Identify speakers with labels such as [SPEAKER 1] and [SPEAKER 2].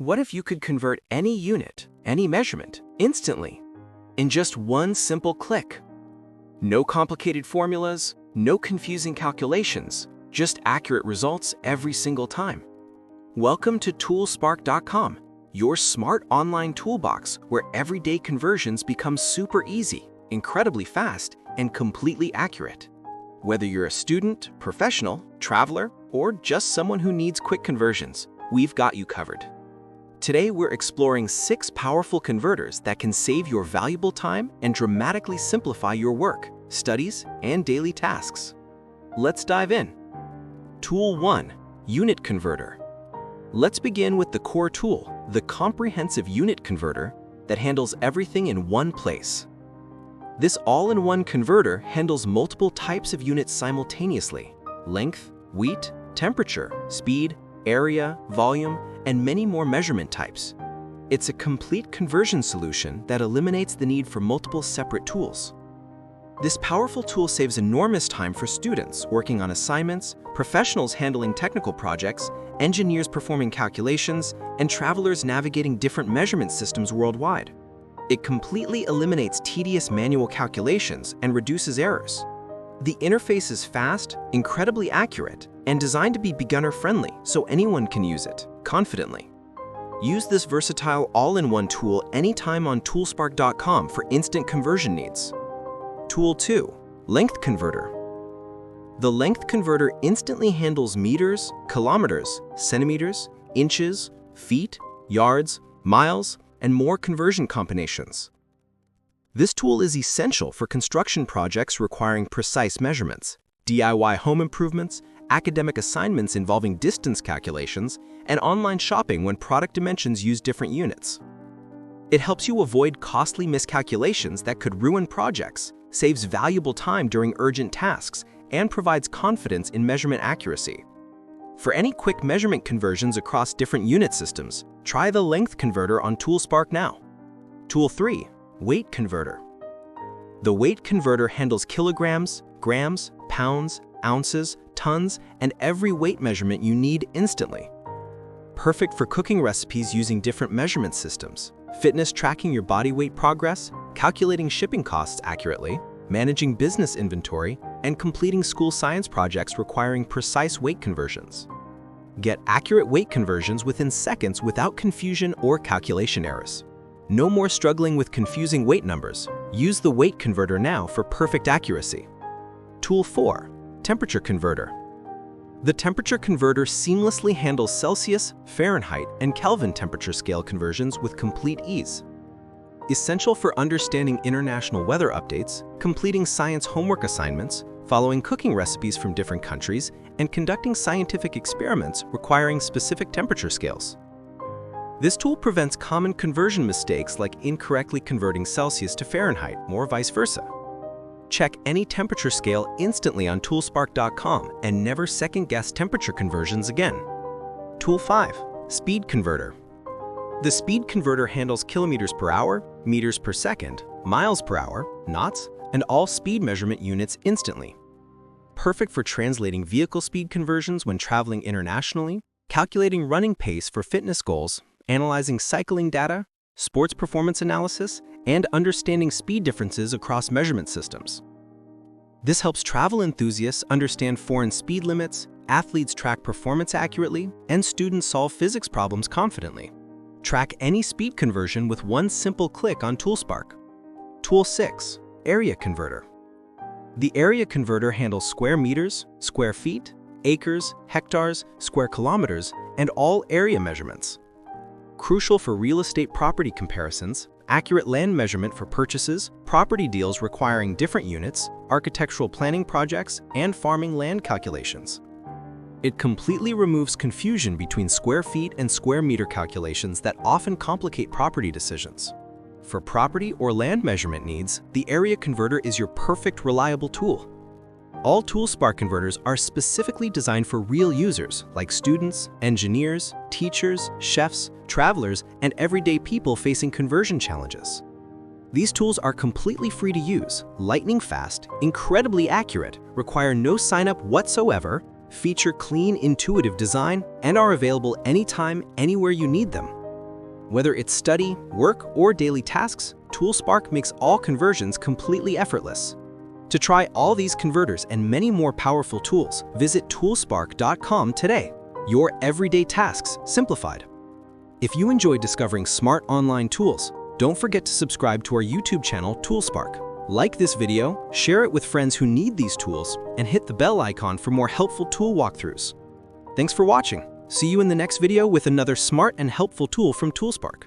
[SPEAKER 1] What if you could convert any unit, any measurement, instantly, in just one simple click? No complicated formulas, no confusing calculations, just accurate results every single time. Welcome to ToolsSpark.com, your smart online toolbox where everyday conversions become super easy, incredibly fast, and completely accurate. Whether you're a student, professional, traveler, or just someone who needs quick conversions, we've got you covered. Today, we're exploring 6 powerful converters that can save your valuable time and dramatically simplify your work, studies, and daily tasks. Let's dive in. Tool 1. Unit Converter. Let's begin with the core tool, the comprehensive unit converter that handles everything in one place. This all-in-one converter handles multiple types of units simultaneously: length, weight, temperature, speed, area, volume, and many more measurement types. It's a complete conversion solution that eliminates the need for multiple separate tools. This powerful tool saves enormous time for students working on assignments, professionals handling technical projects, engineers performing calculations, and travelers navigating different measurement systems worldwide. It completely eliminates tedious manual calculations and reduces errors. The interface is fast, incredibly accurate, and designed to be beginner-friendly so anyone can use it confidently. Use this versatile all-in-one tool anytime on ToolsSpark.com for instant conversion needs. Tool 2. Length Converter. The length converter instantly handles meters, kilometers, centimeters, inches, feet, yards, miles, and more conversion combinations. This tool is essential for construction projects requiring precise measurements, DIY home improvements, academic assignments involving distance calculations, and online shopping when product dimensions use different units. It helps you avoid costly miscalculations that could ruin projects, saves valuable time during urgent tasks, and provides confidence in measurement accuracy. For any quick measurement conversions across different unit systems, try the length converter on ToolsSpark now. Tool 3. Weight Converter. The weight converter handles kilograms, grams, pounds, ounces, tons, and every weight measurement you need instantly. Perfect for cooking recipes using different measurement systems, fitness tracking your body weight progress, calculating shipping costs accurately, managing business inventory, and completing school science projects requiring precise weight conversions. Get accurate weight conversions within seconds without confusion or calculation errors. No more struggling with confusing weight numbers. Use the weight converter now for perfect accuracy. Tool 4. Temperature Converter. The temperature converter seamlessly handles Celsius, Fahrenheit, and Kelvin temperature scale conversions with complete ease. Essential for understanding international weather updates, completing science homework assignments, following cooking recipes from different countries, and conducting scientific experiments requiring specific temperature scales. This tool prevents common conversion mistakes like incorrectly converting Celsius to Fahrenheit or vice versa. Check any temperature scale instantly on ToolsSpark.com and never second-guess temperature conversions again. Tool 5. Speed Converter. The speed converter handles kilometers per hour, meters per second, miles per hour, knots, and all speed measurement units instantly. Perfect for translating vehicle speed conversions when traveling internationally, calculating running pace for fitness goals, analyzing cycling data, sports performance analysis, and understanding speed differences across measurement systems. This helps travel enthusiasts understand foreign speed limits, athletes track performance accurately, and students solve physics problems confidently. Track any speed conversion with one simple click on ToolsSpark. Tool 6. Area Converter. The area converter handles square meters, square feet, acres, hectares, square kilometers, and all area measurements. Crucial for real estate property comparisons, accurate land measurement for purchases, property deals requiring different units, architectural planning projects, and farming land calculations. It completely removes confusion between square feet and square meter calculations that often complicate property decisions. For property or land measurement needs, the area converter is your perfect, reliable tool. All ToolsSpark converters are specifically designed for real users like students, engineers, teachers, chefs, travelers, and everyday people facing conversion challenges. These tools are completely free to use, lightning fast, incredibly accurate, require no sign-up whatsoever, feature clean, intuitive design, and are available anytime, anywhere you need them. Whether it's study, work, or daily tasks, ToolsSpark makes all conversions completely effortless. To try all these converters and many more powerful tools, visit ToolsSpark.com today. Your everyday tasks simplified. If you enjoyed discovering smart online tools, don't forget to subscribe to our YouTube channel, ToolsSpark. Like this video, share it with friends who need these tools, and hit the bell icon for more helpful tool walkthroughs. Thanks for watching. See you in the next video with another smart and helpful tool from ToolsSpark.